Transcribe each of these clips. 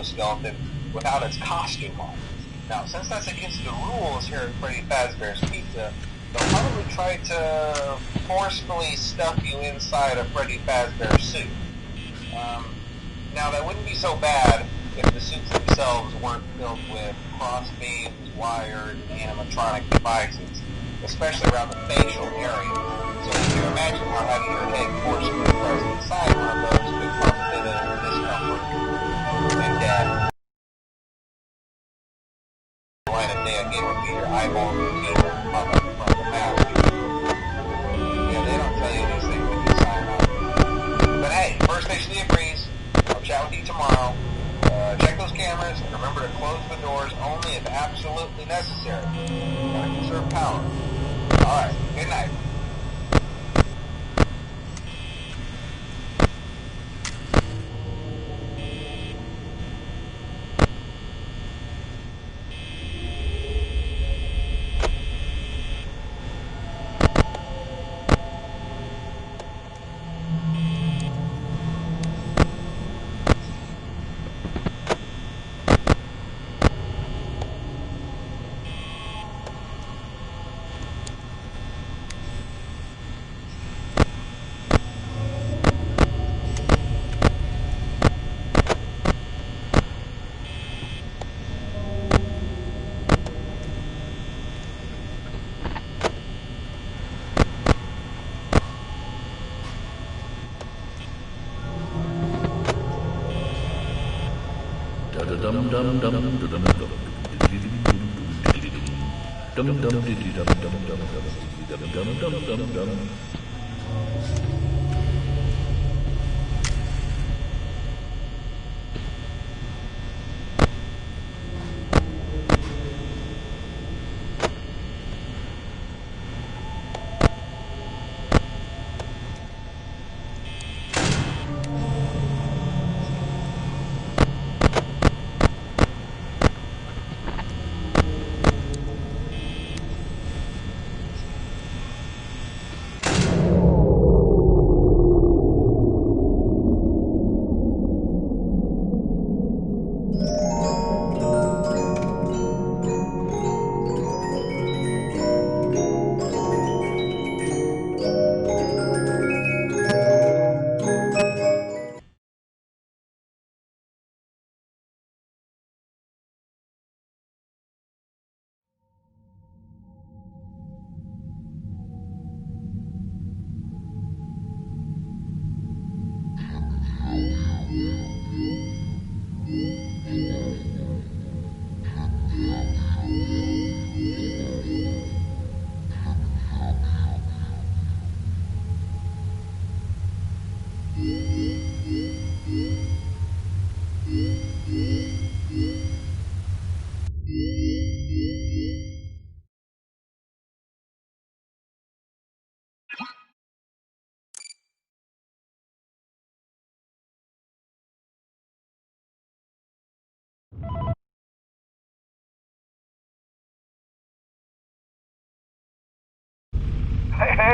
Skeleton without its costume on. Now, since that's against the rules here at Freddy Fazbear's Pizza, they'll probably try to forcefully stuff you inside a Freddy Fazbear suit. Now, that wouldn't be so bad if the suits themselves weren't filled with crossbeams, wires, and animatronic devices, especially around the facial area. So you can imagine how having your head forcefully pressed inside one of those could cause a bit of discomfort and death. Line of day again would be your eyeball routine on the mask. Yeah, they don't tell you these things when you sign up. But hey, First Station agrees. I'll chat with you tomorrow. Check those cameras and remember to close the doors only if absolutely necessary. Gotta conserve power. Alright, good night.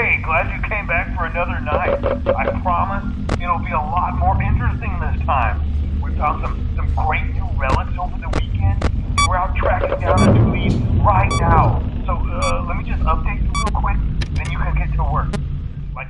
Hey, glad you came back for another night. I promise it'll be a lot more interesting this time. We found some great new relics over the weekend, and we're out tracking down a new lead right now. So, let me just update you real quick, then you can get to work. Like,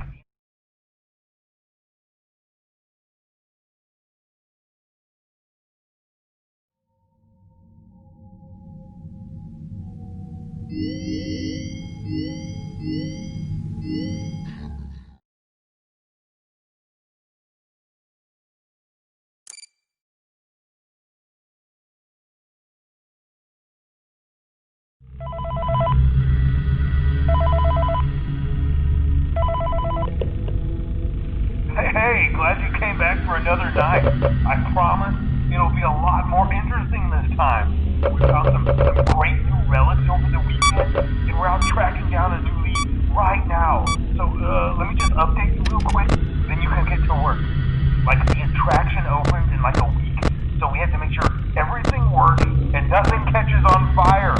hey, glad you came back for another night. I promise it'll be a lot more interesting this time. We found some great new relics over the weekend, and we're out tracking down a new lead right now. So, let me just update you real quick, then you can get to work. Like, the attraction opens in like a week, so we have to make sure everything works and nothing catches on fire.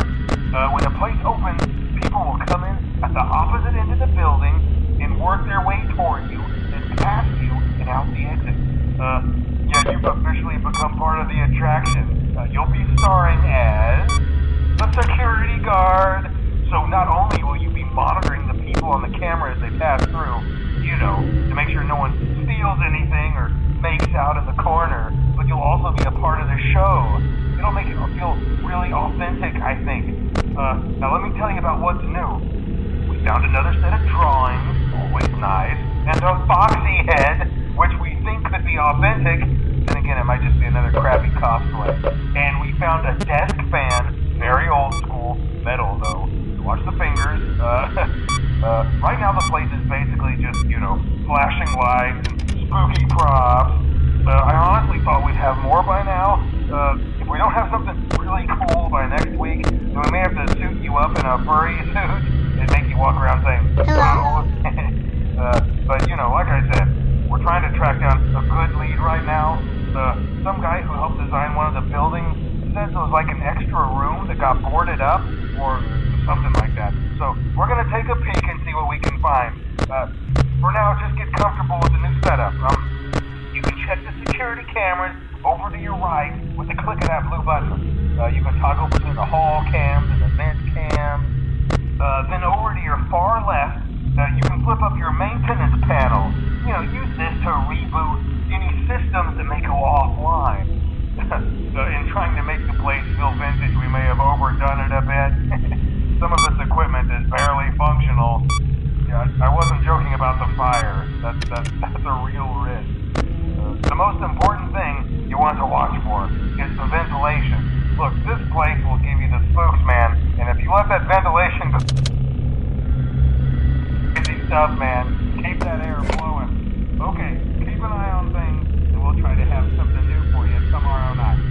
When the place opens, people will come in at the opposite end of the building and work their way toward you, then past you and out the exit. Yeah, you've officially become part of the attraction. You'll be starring as the security guard. So not only will you be monitoring the people on the camera as they pass through, you know, to make sure no one steals anything or makes out in the corner, but you'll also be a part of the show. It'll make it feel really authentic, I think. Now let me tell you about what's new. We found another set of drawings, always nice, and a foxy head, which we think could be authentic. Then again, it might just be another crappy cosplay. And we found a desk fan, very old school, metal though. Watch the fingers. Right now the place is basically just, you know, flashing lights and spooky props. I honestly thought we'd have more by now. If we don't have something really cool by next week, then we may have to suit you up in a furry suit and make you walk around saying, hello. But, you know, like I said, we're trying to track down a good lead right now. Some guy who helped design one of the buildings says it was like an extra room that got boarded up or something like that. So we're going to take a peek and see what we can find. For now, just get comfortable with the new setup. You can check the security cameras over to your right with the click of that blue button. You can toggle between the hall cams and the vent cams. Then over to your far left, you can flip up your maintenance panel. You know, use this to reboot any systems that may go offline. In trying to make the place feel vintage, we may have overdone it a bit. Some of this equipment is barely functional. Yeah, I wasn't joking about the fire. That's a real risk. The most important thing you want to watch for is the ventilation. Look, this place will give you the spooks, man. And if you let that ventilation go... Crazy stuff, man. Keep that air flowing. Okay, keep an eye on things, and we'll try to have something new for you tomorrow night.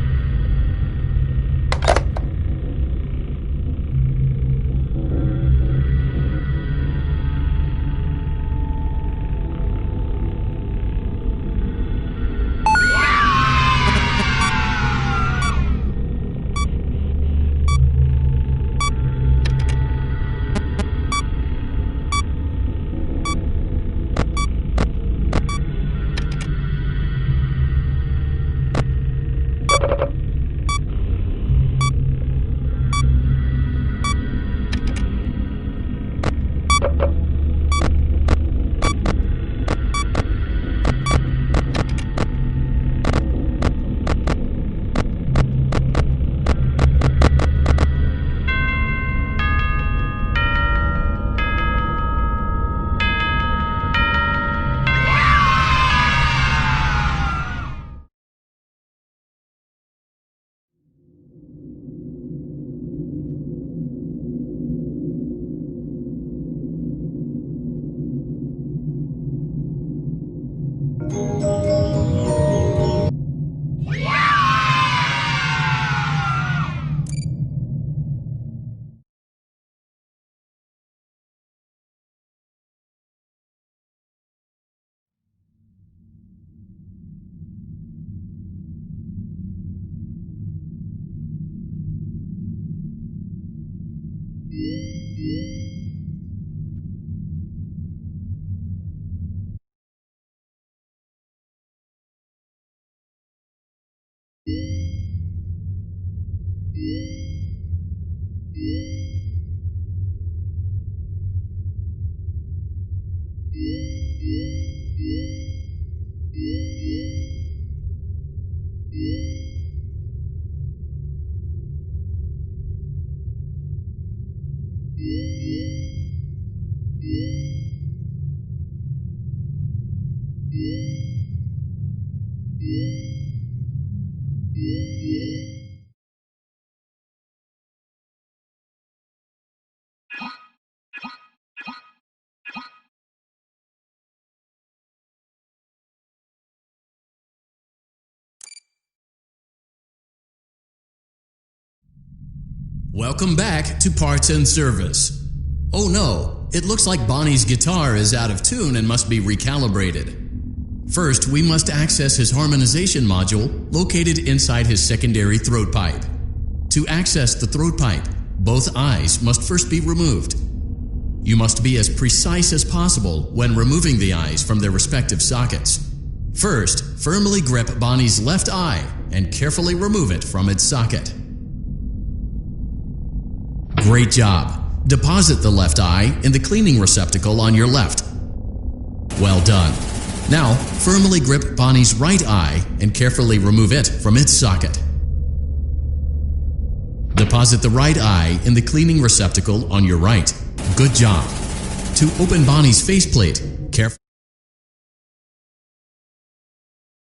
Welcome back to Parts and Service. Oh no, it looks like Bonnie's guitar is out of tune and must be recalibrated. First, we must access his harmonization module located inside his secondary throat pipe. To access the throat pipe, both eyes must first be removed. You must be as precise as possible when removing the eyes from their respective sockets. First, firmly grip Bonnie's left eye and carefully remove it from its socket. Great job! Deposit the left eye in the cleaning receptacle on your left. Well done. Now, firmly grip Bonnie's right eye and carefully remove it from its socket. Deposit the right eye in the cleaning receptacle on your right. Good job. To open Bonnie's faceplate,